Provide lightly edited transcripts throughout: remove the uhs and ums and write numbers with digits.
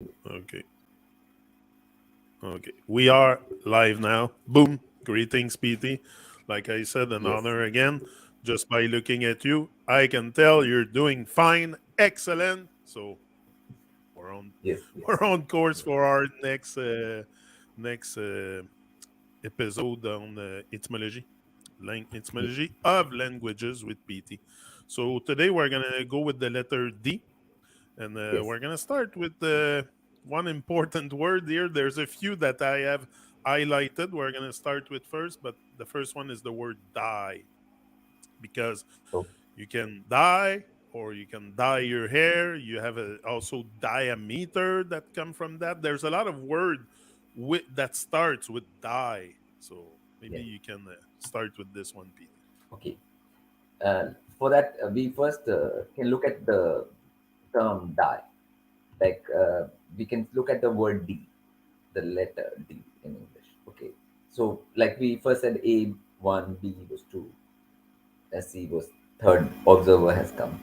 Okay. Okay. We are live now. Boom. Greetings, PT. Like I said, an Yes, honor again. Just by looking at you, I can tell you're doing fine. Excellent. So we're on yes, we're yes, on course for our next episode on yes, etymology of languages with PT. So today we're gonna go with the letter D. And yes. we're going to start with one important word here. There's a few that I have highlighted. We're going to start with first, but the first one is the word die because Oh, you can dye or you can dye your hair. You have also diameter that come from that. There's a lot of word that starts with die. So maybe yes. you can start with this one, PT. Okay. For that, we first can look at the term die. Like we can look at the word D, the letter D in English. Okay. So, like we first said, A one, B was two, C was third. Observer has come.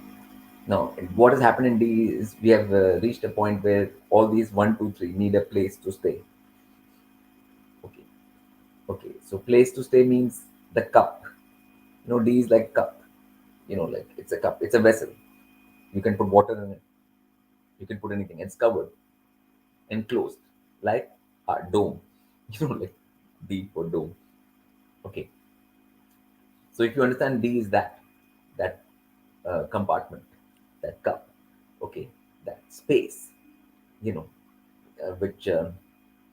Now, what has happened in D is we have reached a point where all these one, two, three need a place to stay. Okay. Okay. So, place to stay means the cup. D is like cup. Like it's a cup, it's a vessel. You can put water in it, you can put anything. It's covered, enclosed, like a dome. Like D for dome. Okay. So if you understand, D is that compartment, that cup. Okay, that space. You know, which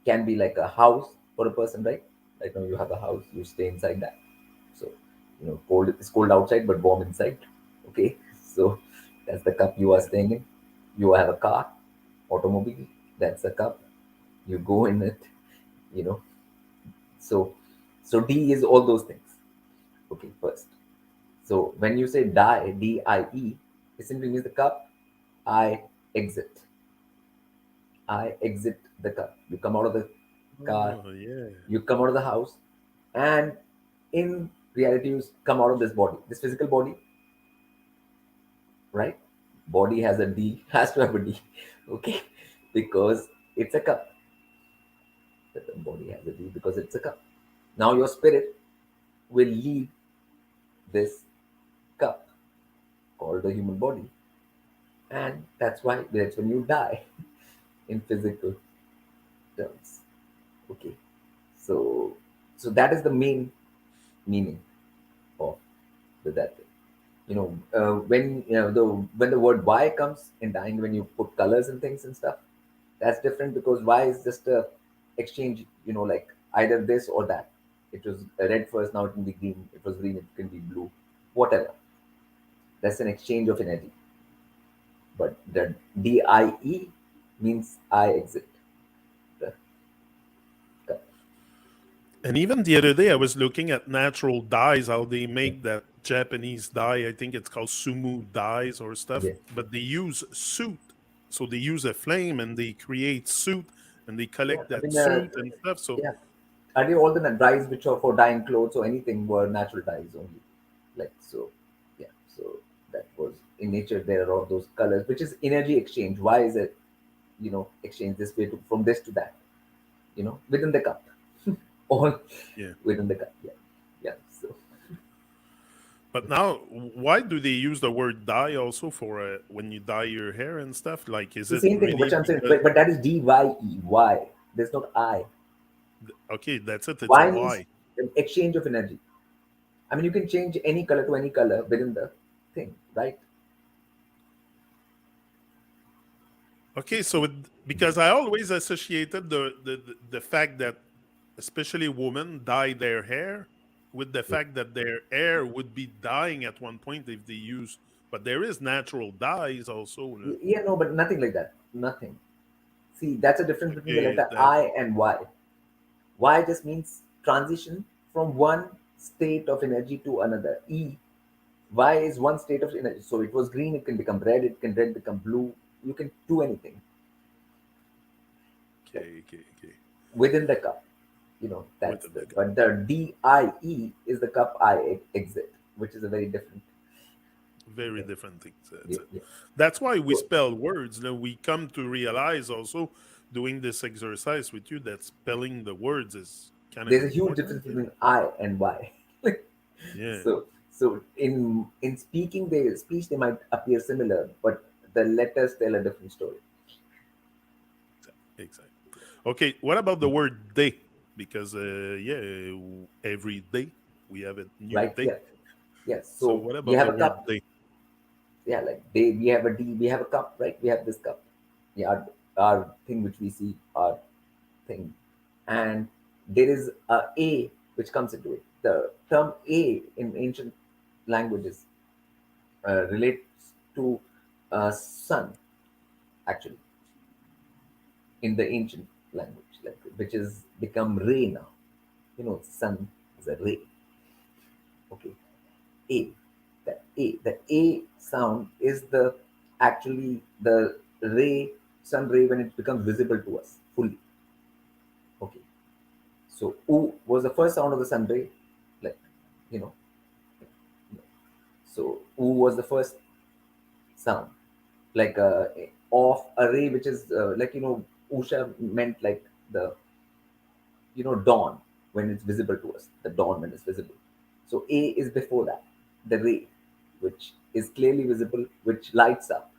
can be like a house for a person, right? Like now you have a house, you stay inside that. So cold, it's cold outside but warm inside. Okay, so that's the cup you are staying in. You have a car, automobile, that's a cup. You go in it, you know. So D is all those things. Okay, first. So when you say die, D-I-E, it simply means the cup. I exit. I exit the cup. You come out of the car, Oh, yeah. you come out of the house, and in reality, you come out of this body, this physical body, right? Body has a D, has to have a D, okay? Because it's a cup. The body has a D because it's a cup. Now your spirit will leave this cup called the human body, and that's when you die in physical terms. Okay, so that is the main meaning of that thing. When the word why comes in dying, when you put colors and things and stuff, that's different because why is just a exchange. Like either this or that. It was red first, now it can be green. It was green, it can be blue, whatever. That's an exchange of energy. But the DIE means I exit the cup. And even the other day, I was looking at natural dyes, how they make that Japanese dye. I think it's called sumu dyes or stuff, Yes. but they use soot. So they use a flame and they create soot and they Yeah, collect I that mean, soot and stuff. So, yeah. Earlier, all the dyes which are for dyeing clothes or anything were natural dyes only. Like so, yeah. So that was in nature. There are all those colors, which is energy exchange. Why is it, exchange this way from this to that? Within the cup, all yeah. within the cup. Yeah, yeah. So But now, why do they use the word dye also for when you dye your hair and stuff? Like, is the it same thing, really which I'm saying, because, but that is DYE. Why? There's not I. okay, that's it, it's a Why means why. an exchange of energy. I mean, you can change any color to any color within the thing, right? Okay, so because I always associated the fact that especially women dye their hair with the Yeah. fact that their hair would be dying at one point if they use, but there is natural dyes also. Yeah, no, but nothing like that. Nothing. See, that's a difference between the Okay, letter that I and Y. Y just means transition from one state of energy to another. Y is one state of energy. So it was green, it can become red, it can red become blue. You can do anything, like okay within the cup. That's within the the cup. but the DIE is the cup I exit, which is a very different. very Okay. different things. Yeah, That's it. yeah. That's why we So spell words. Now we come to realize also doing this exercise with you that spelling the words is kind of there's a huge important. difference between I and Y. Yeah, So in speaking, the speech they might appear similar, but the letters tell a different story. exactly. Okay, what about the word day? Because yeah, every day we have a new Right? day. Yeah. Yes. So So what we about have the a word cup. day? Yeah, like they we have a D, we have a cup, right? We have this cup. Yeah, our thing which we see, our thing. And there is a which comes into it. The term a in ancient languages relates to sun, actually, in the ancient language, like which is become ray now. Sun is a ray. Okay, a. The a sound is the actually the ray, sun ray, when it becomes visible to us fully. Okay, so u was the first sound of the sun ray, like, you know. So u was the first sound, like of a ray, which is usha meant like the dawn, when it's visible to us, the dawn when it's visible. So a is before that, the ray, which is clearly visible, which lights up,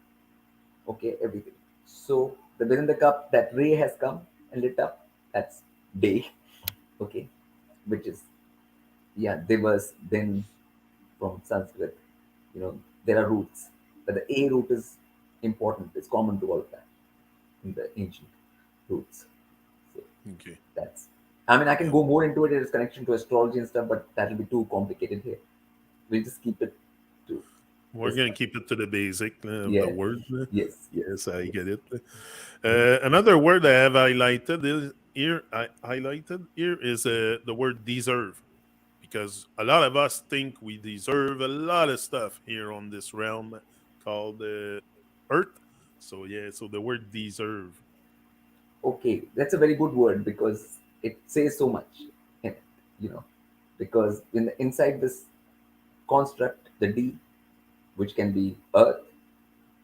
okay, everything. So the within the cup, that ray has come and lit up, that's day. Okay, which is, yeah, divas. Then from Sanskrit, there are roots, but the a root is important, it's common to all of that in the ancient roots. So Okay, that's, I mean, I can yeah, go more into it, its connection to astrology and stuff, but that'll be too complicated here. We'll just keep it to we're this gonna much. keep it to the basic of the Yeah. word. Yes, yes, Yes, I yes. get it. Mhm. Another word I have highlighted is here. I highlighted here is the word deserve, because a lot of us think we deserve a lot of stuff here on this realm called Earth. So yeah, so the word deserve. Okay, that's a very good word because it says so much in it, you know, because inside this construct, the D, which can be Earth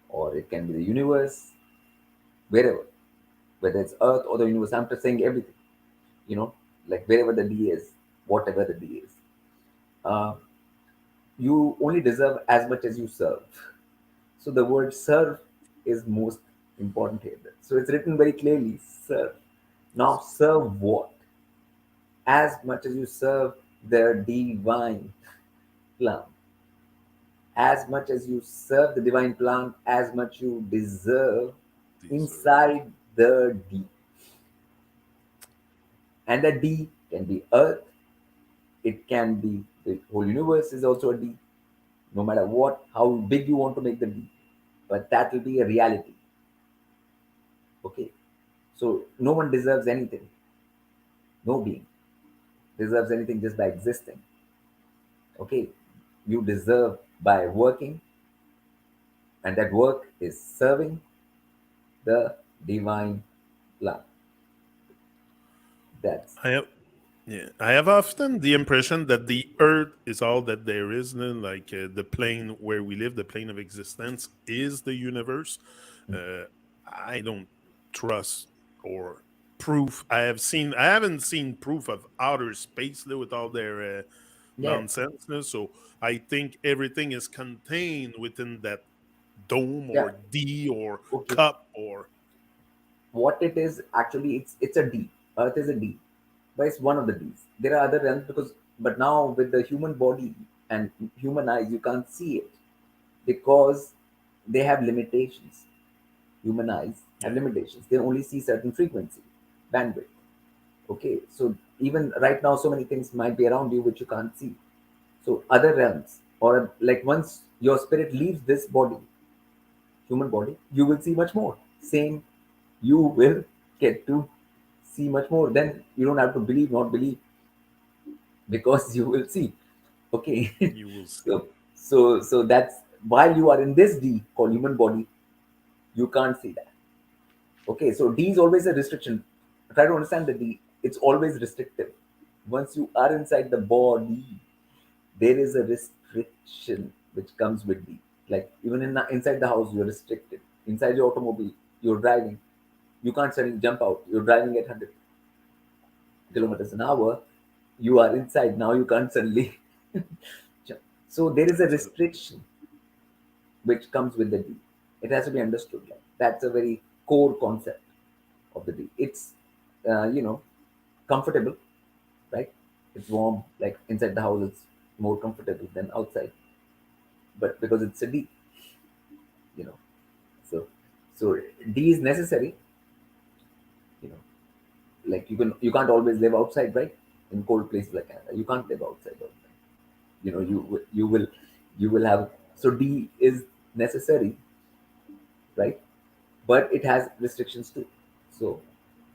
or it can be the universe, wherever, whether it's Earth or the universe, I'm just saying everything, you know, like wherever the D is, whatever the D is. Uh, you only deserve as much as you serve. So the word serve is most important here. So it's written very clearly, serve. Now serve what? As much as you serve the divine plan, as much as you serve the divine plan, as much you deserve Deserve. inside the D. And the D can be earth, it can be the whole universe is also a D, no matter what, how big you want to make the D. But that will be a reality. Okay. So no one deserves anything. No being deserves anything just by existing. Okay. You deserve by working, and that work is serving the divine plan. That's I have Yeah, I have often the impression that the earth is all that there is. No? Like the plane where we live, the plane of existence is the universe. Uh, I don't trust or proof. I haven't seen proof of outer space though, with all their yeah, nonsense. No? So I think everything is contained within that dome yeah. or D or Okay. cup or What it is actually, it's a D. Earth is a D, but it's one of the Ds. There are other realms because, but now with the human body and human eyes, you can't see it because they have limitations. Human eyes have yeah, limitations. They only see certain frequency, bandwidth. Okay, so even right now, so many things might be around you which you can't see. So other realms, or like once your spirit leaves this body, human body, you will see much more. Same, you will get to see much more. Then you don't have to believe, not believe, because you will see. Okay, you will see. so that's while you are in this D called human body, you can't see that. Okay, so D is always a restriction. Try to understand the D. It's always restrictive. Once you are inside the body, there is a restriction which comes with D. Like even inside the house, you're restricted. Inside your automobile, you're driving. You can't suddenly jump out. You're driving at 100 No, kilometers an hour. You are inside now. You can't suddenly jump. So there is a absolutely. restriction which comes with the D. It has to be understood. Like that's a very core concept of the D. It's comfortable, right? It's warm. Like inside the house, it's more comfortable than outside. But because it's a D, you know, so D is necessary. You know, like you can't always live outside, right? In cold places like Canada, you can't live outside all the time. You will have, so D is necessary, right? But it has restrictions too. So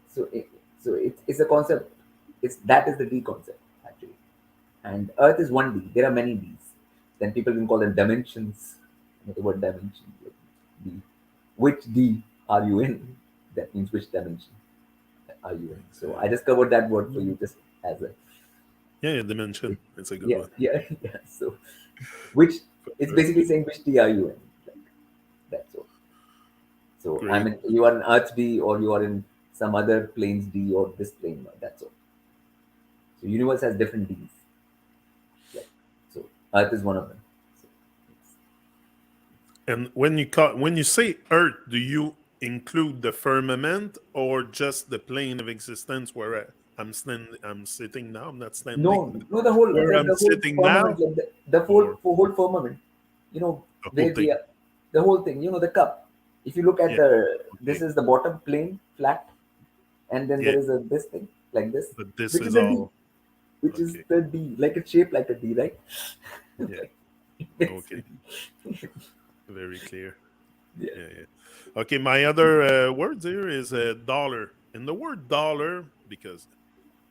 so it, it's a concept. It's that is the D concept actually. And Earth is one D. There are many Ds. Then people can call them dimensions. The word dimension, like D. Which D are you in? That means which dimension are you in? So I Exactly. just covered that word for you just as a, Yeah, yeah, dimension. It's a good yeah, one. yeah, yeah. So which, it's basically saying which D are you in? Like, that's all. So I Great. mean, you are in Earth D or you are in some other planes D or this plane. That's all. So universe has different Ds. Like, so Earth is one of them. So it's, And when you say Earth, do you include the firmament or just the plane of existence where I'm sitting now? I'm not standing. no, the whole Where I'm the whole sitting firmament, now, like or whole firmament. You know the whole where we thing? are, the whole thing. You know the cup. If you look at Yeah. the, this Okay. is the bottom plane flat, and then Yeah. there is a this thing like this, But this which is is the D, all which is okay. the D, like it's shaped like a D, right? Yeah. Like, it's a Okay. D. Very clear. Yeah. Yeah. Yeah. Okay. My other words here is dollar. And the word dollar, because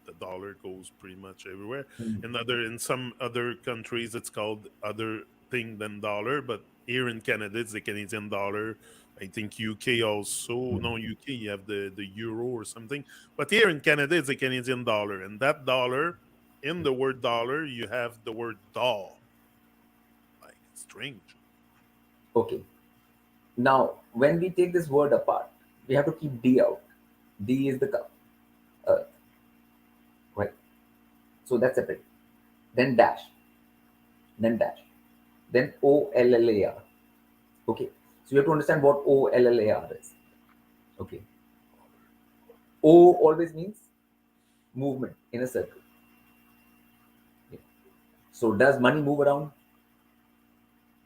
the dollar goes pretty much everywhere. Mm. In some other countries, it's called other thing than dollar. But here in Canada, it's the Canadian dollar. I think UK also. No, UK you have the euro or something. But here in Canada, it's the Canadian dollar, and that dollar, in the word dollar, you have the word doll. Like it's strange. Okay. Now, when we take this word apart, we have to keep D out. D is the cup, Earth, right? So that's separate. Then dash, then dash, then OLLAR. Okay. So you have to understand what OLLAR is. Okay. O always means movement in a circle. Yeah. So does money move around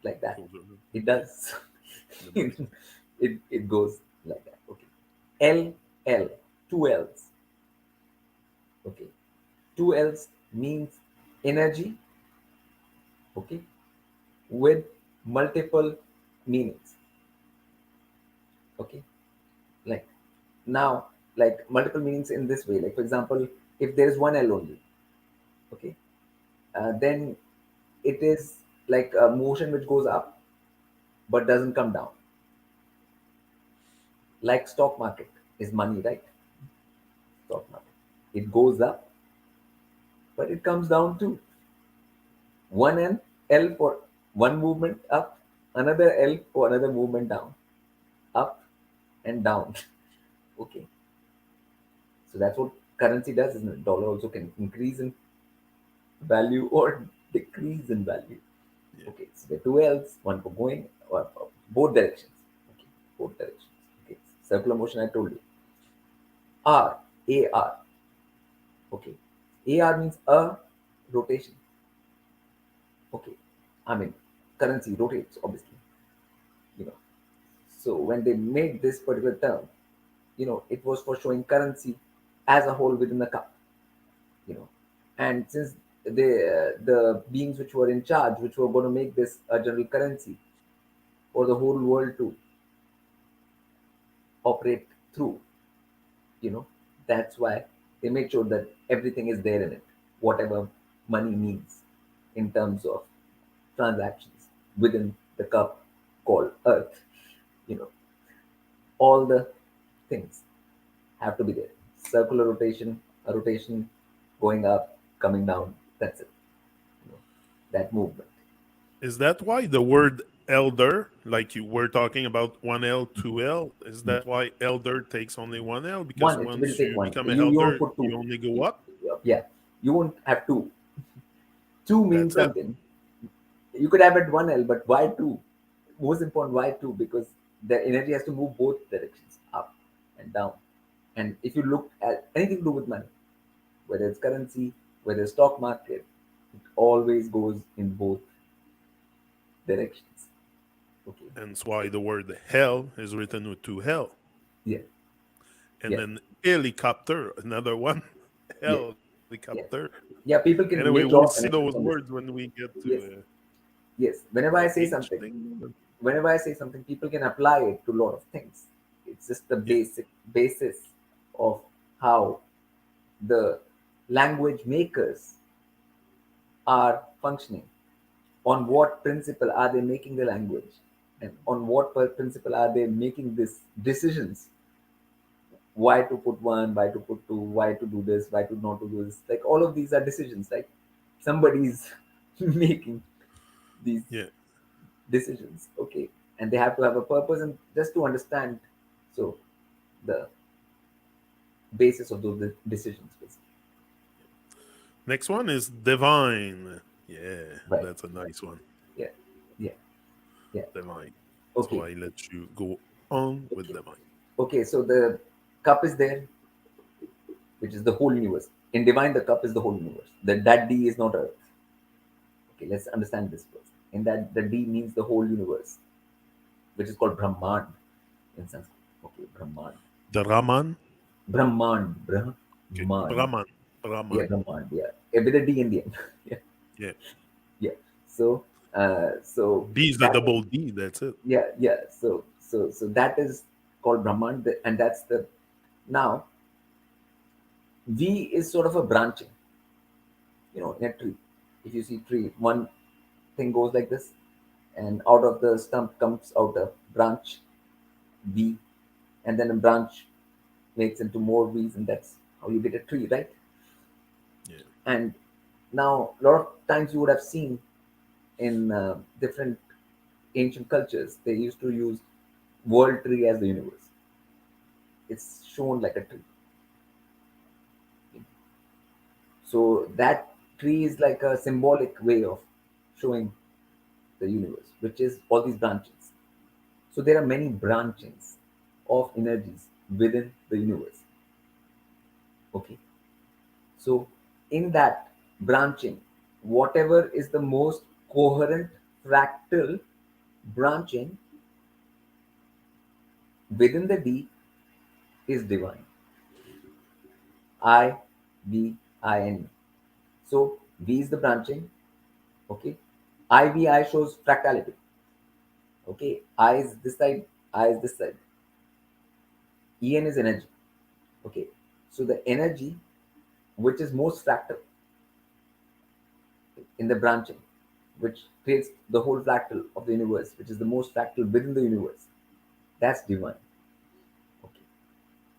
like that? Goes over It yeah, does. the money. it goes like that. Okay. L L, two L's. Okay. Two L's means energy. Okay. With multiple meanings. Okay. Like now, like multiple meanings in this way. Like for example, if there is one L only, okay, then it is like a motion which goes up but doesn't come down. Like stock market is money, right? Stock market. It goes up, but it comes down too. One N L for one movement up, another L for another movement down, up and down. Okay. So that's what currency does, isn't it? Dollar also can increase in value or decrease in value. Yeah. Okay, so the two L's, one for going or both directions. Okay, both directions. Okay, circular motion I told you. R, AR. Okay, AR means a rotation. Okay, I mean currency rotates obviously. You know, so when they made this particular term, it was for showing currency as a whole within the cup. You know, and since the beings which were in charge, which were going to make this a general currency for the whole world to operate through, you know that's why they made sure that everything is there in it, whatever money means in terms of transactions within the cup called earth. you know all the things have to be there. Circular rotation, a rotation going up, coming down, that's it. you know that movement. Is that why the word elder, like you were talking about 1L, 2L. Is that why elder takes only 1L? Because One, it will once take you one. become an You won't elder, put two. you only go up. Yeah, you won't have two. Two means That's it. something. You could have it one L, but why two? Most important, why two? Because the energy has to move both directions, up and down. And if you look at anything to do with money, whether it's currency, whether it's stock market, it always goes in both directions. Okay. Hence why the word hell is written with two hell. Yeah. And Yeah. then helicopter, another one. Yeah. Helicopter. Yeah. Yeah. People Anyway, can we'll make see draw those connections on words this. when we get Yes. to Yes. each thing. Whenever I say something, people can apply it to a lot of things. It's just the Yeah. basic basis of how the language makers are functioning. On Yeah. what principle are they making the language? And on what principle are they making these decisions? Why to put one, why to put two, why to do this, why to not to do this? Like all of these are decisions. Like somebody's making these Yeah. decisions, okay, and they have to have a purpose and just to understand. So the basis of those decisions, basically. Next one is divine. Yeah, Right. that's a nice one. Yeah. Yeah. Yeah. Divine. So Okay. I let you go on with Okay. divine. Okay. So the cup is there, which is the whole universe. In divine, the cup is the whole universe. That D is not Earth. Okay, let's understand this first. In that, the D means the whole universe, which is called Brahman in Sanskrit. Okay, Brahman. The Raman. Brahman. Okay. Brahman. Brahman. Yeah, Brahman. Brahman. Yeah. With a D in the end. Yeah. Yeah. Yeah. So, so B is the that, double D. That's it. yeah, yeah. So that is called Brahman, and that's the now V is sort of a branching, in a tree. If you see tree, one thing goes like this, and out of the stump comes out a branch, V, and then a branch makes into more V's, and that's how you get a tree, right? Yeah. And now, a lot of times you would have seen in different ancient cultures, they used to use world tree as the universe. It's shown like a tree. So that tree is like a symbolic way of showing the universe, which is all these branches. So there are many branchings of energies within the universe. Okay. So in that branching, whatever is the most coherent fractal branching within the D is divine. I, V, I, N. So V is the branching. Okay. I shows fractality. Okay. I is this side, I is this side. En is energy. Okay. So the energy which is most fractal in the branching, which creates the whole fractal of the universe, which is the most fractal within the universe, that's divine. Okay.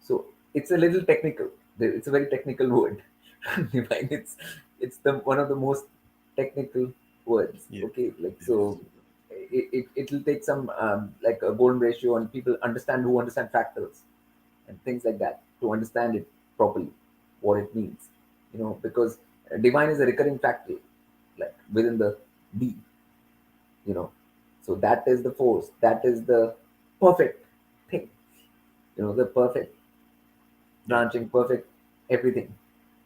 So it's a little technical. It's a very technical word. Divine. It's the one of the most technical words. Yeah. Okay, like It is. so, it'll take some like a golden ratio and people who understand fractals and things like that to understand it properly, what it means. Because divine is a recurring fractal, like within the D. You know, so that is the force. That is the perfect thing. The perfect Yeah. branching, perfect everything,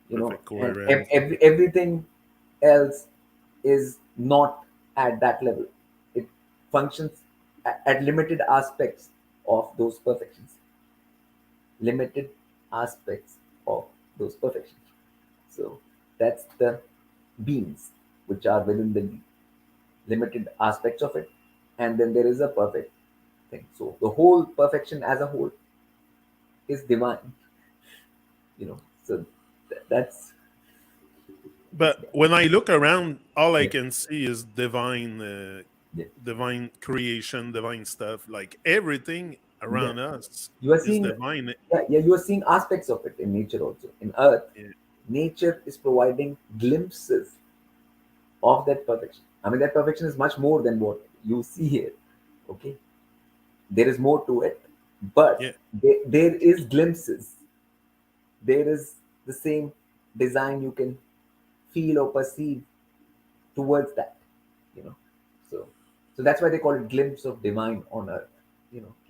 Perfect and coherence. everything else is not at that level. It functions at limited aspects of those perfections, limited aspects of those perfections. So that's the beings which are within the limited aspects of it, and then there is a perfect thing. So the whole perfection as a whole is divine. So that's But when I look around, all I yeah, can see is divine, yeah, divine creation, divine stuff. Like everything yeah. around us You are is seeing, divine. yeah, you are seeing aspects of it in nature also. In Earth, Yeah. nature is providing glimpses of that perfection. I mean, that perfection is much more than what you see here. Okay, there is more to it, but Yeah. there is glimpses. There is the same design you can feel or perceive towards that, you know. So, so that's why they call it glimpse of divine on earth,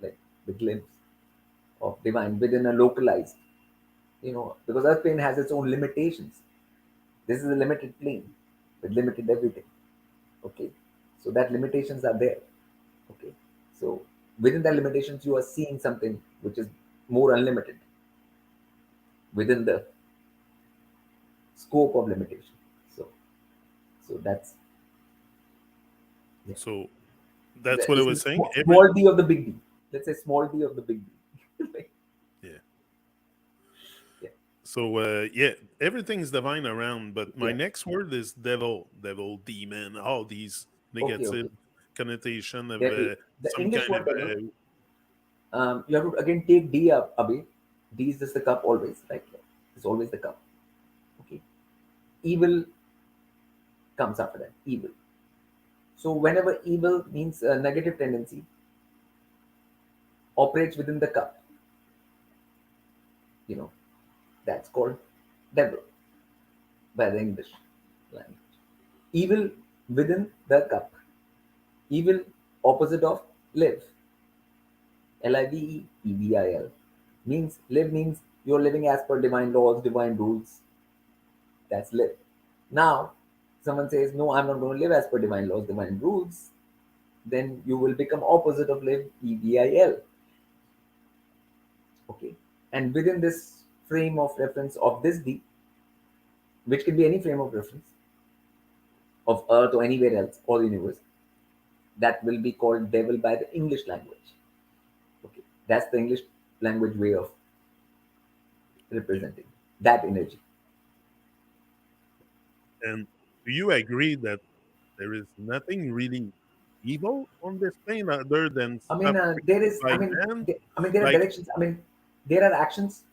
like the glimpse of divine within a localized, because earth plane has its own limitations. This is a limited plane with limited everything. Okay, so that limitations are there. Okay, so within that limitations, you are seeing something which is more unlimited within the scope of limitation. So, so that's yeah. So that's what I This was is saying. small d of the big D. Let's say small d of the big D. Yeah. Yeah, So yeah, everything's divine around, but my yeah. next word is devil, devil, demon, all these Okay, negative okay. connotation of Devil. The some English kind word of devil. You have to again take D up away. D is just the cup always, right? It's always the cup. Okay. Evil comes after that. Evil. So whenever evil means a negative tendency operates within the cup, you know, that's called devil by the English language. Evil within the cup. Evil opposite of live. Live, means live means you're living as per divine laws, divine rules. That's live. Now, someone says, no, I'm not going to live as per divine laws, divine rules. Then you will become opposite of live, evil. Okay. And within this frame of reference of this D, which can be any frame of reference of Earth or anywhere else or the universe, that will be called devil by the English language. Okay. That's the English language way of yeah. representing that energy. And do you agree that there is nothing really evil on this plane other than I stuff mean, there created is. by man? I mean, there are Like, directions. I mean, there are actions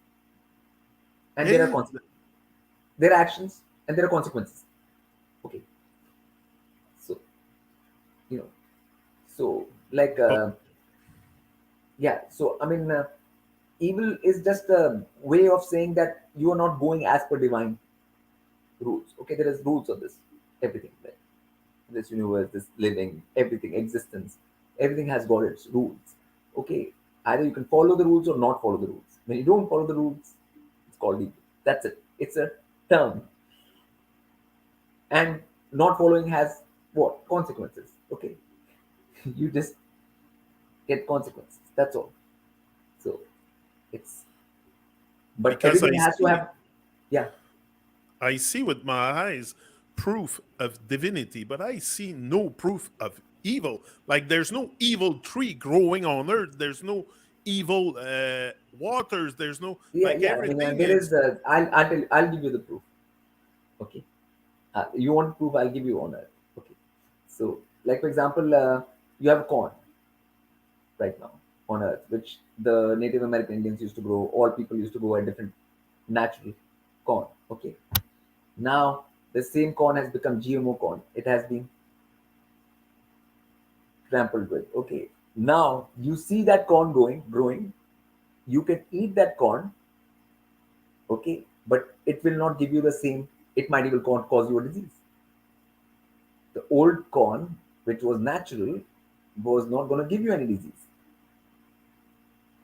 and there are yeah, consequences. There are actions and there are consequences. Okay, so you know, so like oh, yeah. So I mean, evil is just a way of saying that you are not going as per divine rules. Okay, there is rules of this everything. Like this universe, this living, everything, existence, everything has got its rules. Okay, either you can follow the rules or not follow the rules. When you don't follow the rules, it's called evil. That's it. It's a term, and not following has what consequences. Okay, you just get consequences. That's all. So it's but because everything has to have yeah. I see with my eyes proof of divinity, but I see no proof of evil. Like there's no evil tree growing on earth. There's no evil waters. There's no Yeah, like yeah. I mean, everything there is is. I'll give you the proof. Okay. You want proof? I'll give you on earth. Okay. So, like for example, you have corn right now on earth, which the Native American Indians used to grow. All people used to grow a different natural corn. Okay. Now the same corn has become GMO corn. It has been trampled with. Okay. Now you see that corn growing. You can eat that corn. Okay, but it will not give you the same. It might even cause you a disease. The old corn, which was natural, was not going to give you any disease.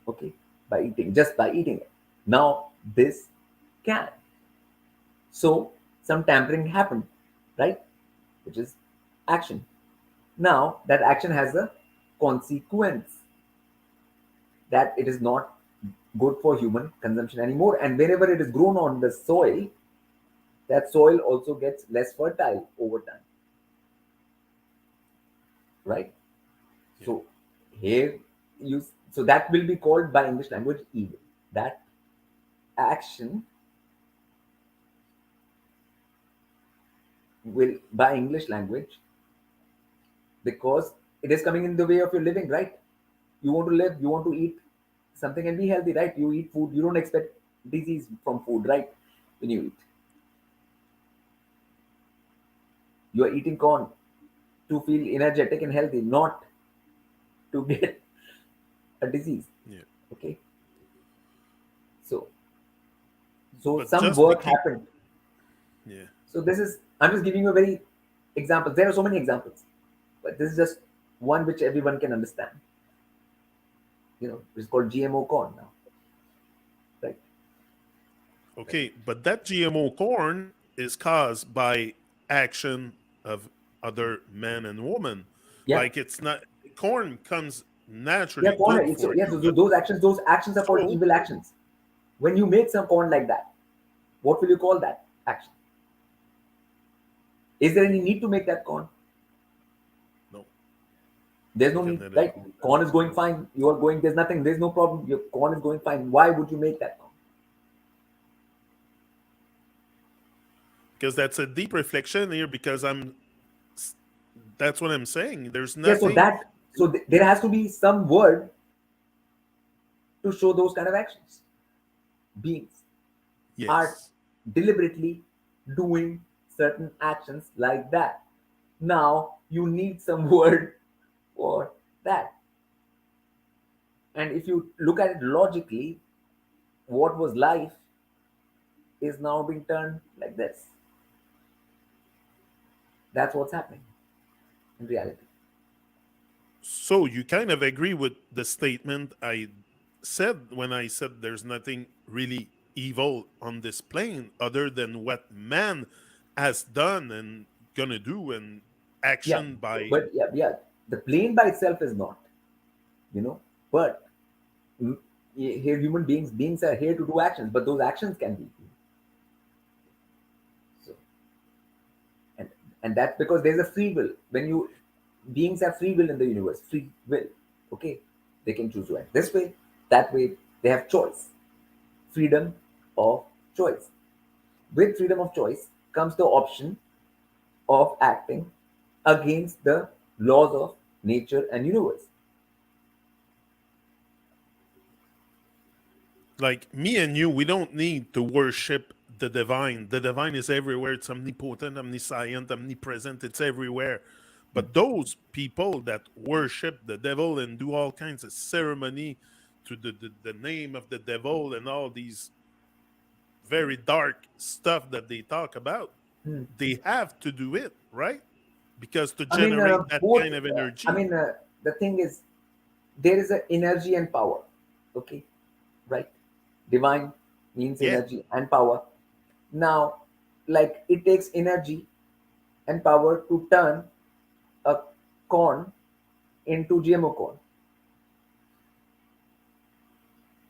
Okay, by eating, just by eating it. Now this can. So some tampering happened, right? Which is action. Now that action has a consequence that it is not good for human consumption anymore. And wherever it is grown on the soil, that soil also gets less fertile over time, right? yeah. So here you so that will be called by English language evil. That action will by English language because it is coming in the way of your living, right? You want to live, you want to eat something and be healthy, right? You eat food, you don't expect disease from food, right? When you eat, you are eating corn. to feel energetic and healthy, not to get a disease. Yeah. Okay, so so But some just to work keep, happened. yeah. So this is, I'm just giving you a very example. There are so many examples, but this is just one which everyone can understand. It's called GMO corn now, right? Right. Okay, but that GMO corn is caused by action of other men and women. Yeah, Like it's not corn comes yeah, naturally corn. good It's for yeah. you, but Those actions are called so evil actions. When you make some corn like that, what will you call that action? Is there any need to make that corn? no, There's you no can need, never right? do that. Corn is going fine. You are going. There's nothing. There's no problem. Your corn is going fine. Why would you make that corn? Because that's a deep reflection here. Because that's what I'm saying. There's Yeah. So nothing. there has to be some word to show those kind of actions. Beings are Yes. deliberately doing certain actions like that. Now you need some word for that. And if you look at it logically, what was life is now being turned like this. That's what's happening in reality. So you kind of agree with the statement I said when I said there's nothing really evil on this plane other than what man has done and gonna do and Yeah, action by but yeah, the plane by itself is not, you know, but mm, here human beings are here to do actions, but those actions can be. So and and that's because there's a free will. When you beings have free will in the universe, free will. Okay, they can choose to act this way, that way. They have choice, freedom of choice. With freedom of choice comes the option of acting against the laws of nature and universe. like me and you. We don't need to worship the divine. The divine is everywhere. It's omnipotent, omniscient, omnipresent. It's everywhere. But those people that worship the devil and do all kinds of ceremony to the name of the devil and all these very dark stuff that they talk about, Hmm. they have to do it, right? Because to I mean, generate that both. kind of I energy. mean, the thing is, there is an energy and power. Okay, right? Divine means Yeah. energy and power. Now, like it takes energy and power to turn a corn into GMO corn,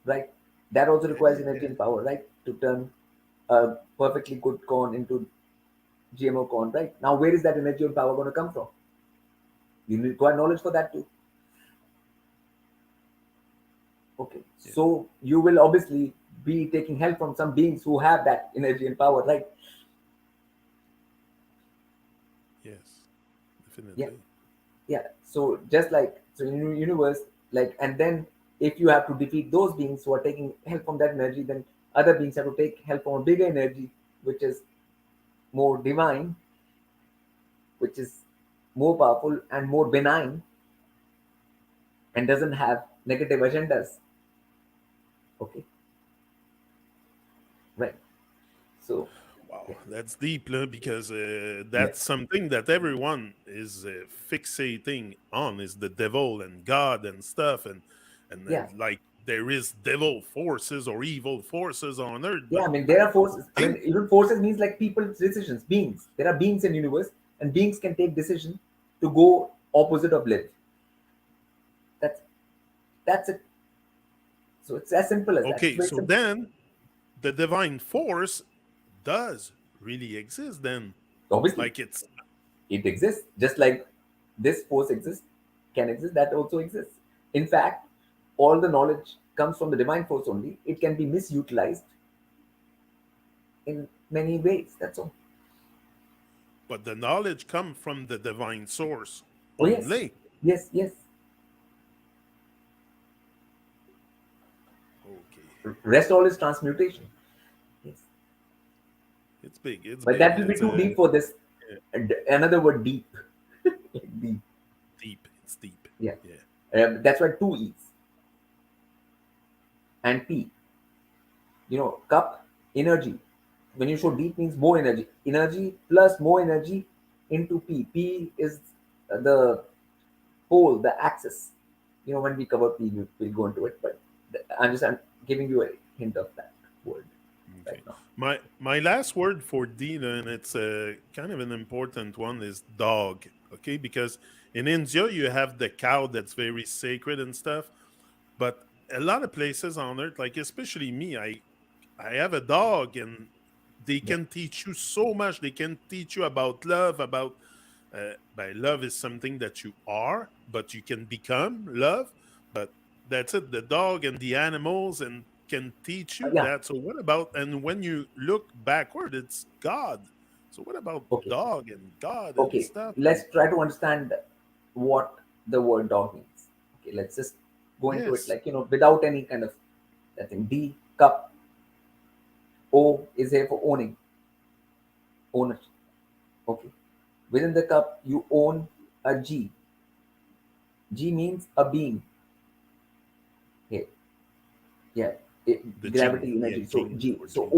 right? That also requires Yeah. energy and power, right? To turn a perfectly good corn into GMO corn, right? Now, where is that energy and power going to come from? You require knowledge for that too. Okay, Yeah. so you will obviously be taking help from some beings who have that energy and power, right? Yes. Yeah, Definitely. yeah. So just like so in universe, like, and then if you have to defeat those beings who are taking help from that energy, then other beings have to take help from a bigger energy, which is more divine, which is more powerful and more benign, and doesn't have negative agendas. Okay, right. So, Wow, yeah, that's deep, because yeah, that's something that everyone is fixating on is the devil and God and stuff, and yeah. like there is devil forces or evil forces on earth, Yeah, but I mean I there are don't forces. I think. mean even forces means like people's decisions, beings. There are beings in universe, and beings can take decision to go opposite of live. That's that's it. So it's as simple as that. It's Okay, very so simple. then the divine force does really exist then, Obviously, like it's it exists just like this force exists, can exist. That also exists. In fact, all the knowledge comes from the divine force only. It can be misutilized in many ways. That's all. but the knowledge come from the divine source Oh yes, only. yes, yes. Okay, Rest all is transmutation. Yes. it's big, it's But big, that will be it's too a deep for this. Another word, deep. Yeah. Yeah. That's why two E's. And P, cup, energy. When you show D, it means more energy. Energy plus more energy into P. P is the pole, the axis. When we cover P, we'll go into it. But I'm giving you a hint of that word right Okay. now. My last word for Dina, and it's a kind of an important one, is dog. Okay, because in India you have the cow that's very sacred and stuff, but a lot of places on earth, like especially me, I have a dog, and they Yeah. can teach you so much. They can teach you about love, about by love is something that you are, but you can become love. But that's it. The dog and the animals and can teach you Yeah. that. So what about, and when you look backward, it's God. So what about Okay. dog and God and Okay. stuff? And Let's try to understand what the word dog means. Okay. Let's just go into it yes, like, without any kind of that thing. D, cup. O is here for owning, ownership. Okay. Within the cup, you own a G. G means a being. Here, yeah, the gravity, gene, yeah, energy. So gene G. for So gene.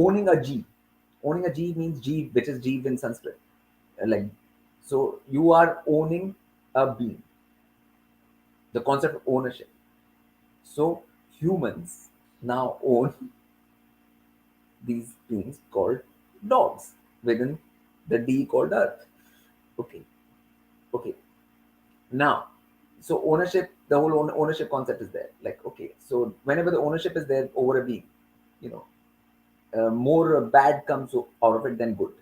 owning a G means G, which is Jeev in Sanskrit. Like, so you are owning a being. The concept of ownership. So humans now own these beings called dogs within the D called Earth. Okay, okay. Now, so ownership, the whole ownership concept is there. Like, okay, so whenever the ownership is there over a being, you know, more bad comes out of it than good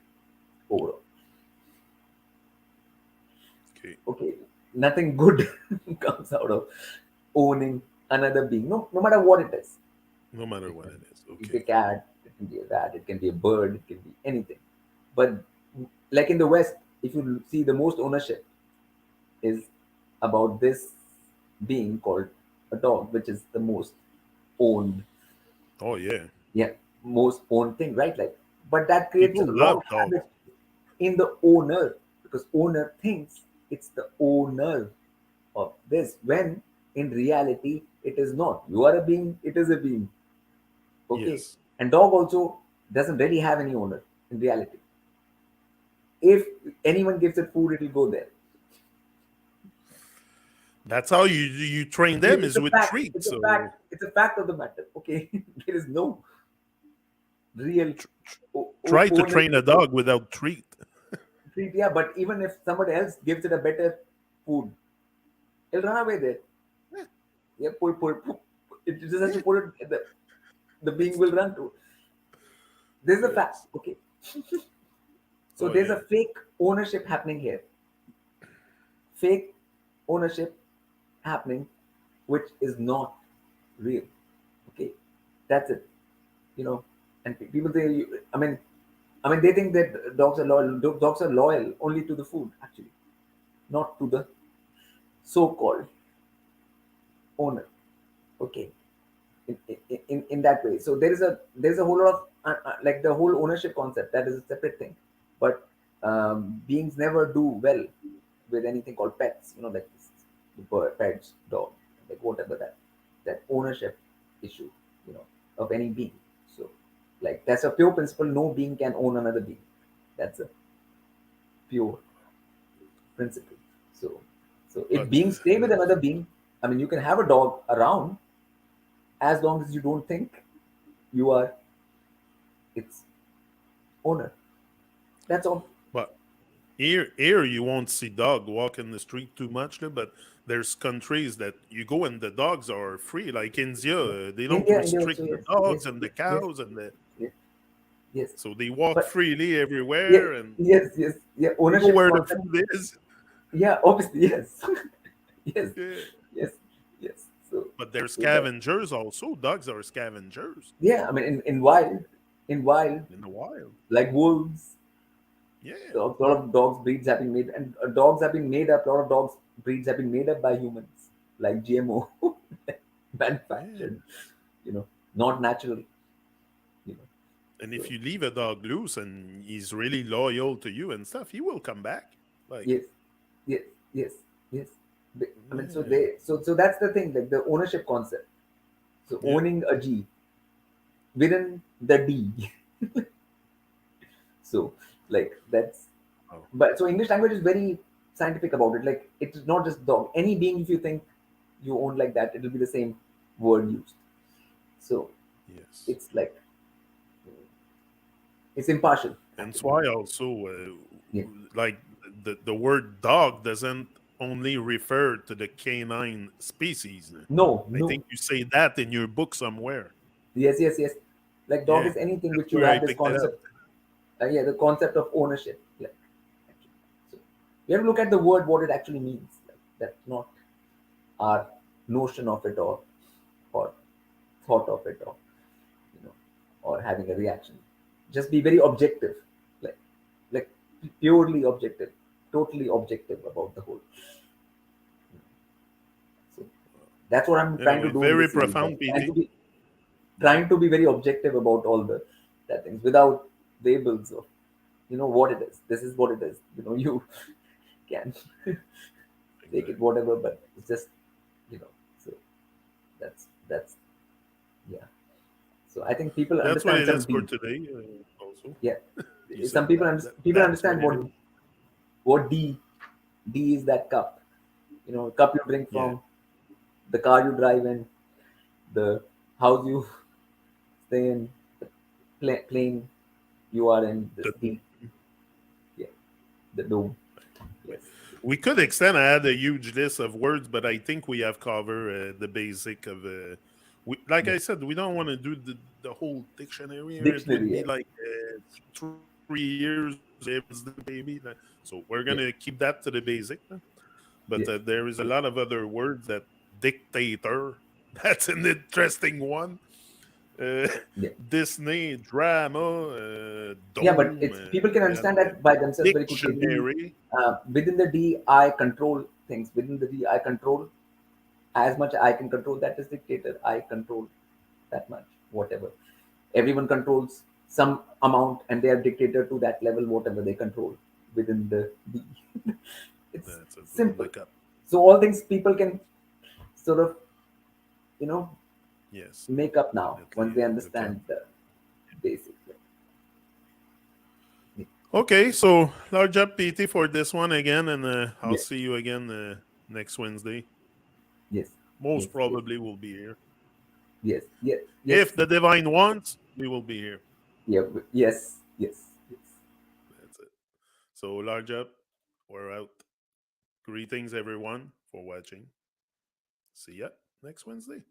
overall. Okay, Okay, nothing good comes out of owning another being, no matter what it is. no matter It what can, it is. it can be Okay, a cat, it can be a rat, it can be a bird, it can be anything. But like in the West, if you see, the most ownership is about this being called a dog, which is the most owned, oh yeah, yeah, most owned thing, right? Like, but that creates people wrong love dogs. habits in the owner, because owner thinks it's the owner of this, when in reality it is not. You are a being, it is a being. Okay. Yes, And dog also doesn't really have any owner in reality. If anyone gives it food, it will go there. that's how you train them It's is a with fact. treats. It's a So fact. It's a fact of the matter. Okay. There is no real try to owner train a dog without treat. treat. Yeah, but even if somebody else gives it a better food, it'll run away there. Yeah, Yeah, pull. It just has to yeah. pull it. The being will run to. This is a fact. Yes. Okay. So Oh there's a yeah. fake ownership happening here. Fake ownership happening, which is not real. Okay, that's it. You know, and people say, I mean, they think that dogs are loyal. Dogs are loyal only to the food, actually, not to the so-called owner. Okay, in that way. So there's a whole lot of like the whole ownership concept, that is a separate thing. But beings never do well with anything called pets. Like this, the bird, pets, dog, like whatever that ownership issue. Of any being. So like that's a pure principle. No being can own another being. That's a pure principle. So if But beings stay with another being, I mean, you can have a dog around as long as you don't think you are its owner. That's all. but here you won't see dog walk in the street too much, but there's countries that you go and the dogs are free. Like India, Yeah. they don't India also, restrict the yes, dogs yes, and the yes, yes, cows and the yes, yes. so they walk But freely yeah, everywhere and yeah. they go Ownership where the concept. food is. Yeah, obviously, yes, yes, Yeah. yes, yes. So, But they're so that, scavengers also. Dogs are scavengers yeah. I mean, in wild, in the wild. like wolves, Yeah. so a lot of dogs breeds have been made, and dogs have been made up. A lot of dogs breeds have been made up by humans, like GMO, Yeah. manufactured. Not natural. And if So you leave a dog loose and he's really loyal to you and stuff, he will come back. Like, yes, yes, yes, yes. I mean, so Yeah. that's the thing, like the ownership concept. So Yeah. owning a G within the D. So like that's, Oh, but so English language is very scientific about it. Like it's not just dog. Any being, if you think you own like that, it'll be the same word used. So yes. it's like it's impartial And that's actually. why also, Yeah. like the word dog doesn't only refer to the canine species. No, I no. think you say that in your book somewhere. Yes, yes, yes. Like dog Yeah, is anything that's which you where I have this picked it up. concept. Yeah, the concept of ownership. Like, actually. So we have to look at the word what it actually means. Like, that's not our notion of it, or thought of it, or you know, or having a reaction. Just be very objective, like like purely objective, totally objective about the whole. So that's what I'm trying to Anyway, do in very this series. Like profound, PT. Yeah, trying to be very objective about all the that things without labels of what it is. This is what it is. You can take it exactly. whatever, but it's just you know. So that's yeah. So I think people That's what understand it some is for D. today. Also, Yeah, you said some people people that's what understand it what is. D is that cup. Cup you drink Yeah, from, the car you drive in, the house you stay in, the plane you are in. This the D, yeah, the dome. Yes, we could extend. I had a huge list of words, but I think we have covered the basic of. Like yeah. I said, we don't want to do the whole dictionary, or it would Dictionary. be Yeah, like 3 years every Wednesday, baby. So we're yeah, gonna keep that to the basic. But yes, there is a lot of other words that dictator. That's an interesting one. Uh, yeah. Disney drama, Yeah, but dome. it's people can We had understand that by themselves very quickly. dictionary. Within the D, I control things. Within the D, I control as much I can control. That is dictator. I control that much, whatever. Everyone controls some amount, and they are dictator to that level, whatever they control within the D. It's That's it. We'll simple. look up. So all things people can sort of you know Yes, make up now once definitely they look up. understand the basic. Okay, so large up PT for this one again, and I'll Yeah. see you again next Wednesday. Yes. Yes. Most Yes. probably we'll be here. Yes. Yes. If Yes. the divine wants, we will be here. Yeah. Yes. Yes. Yes. That's it. So large up, we're out. Greetings everyone for watching. See ya next Wednesday.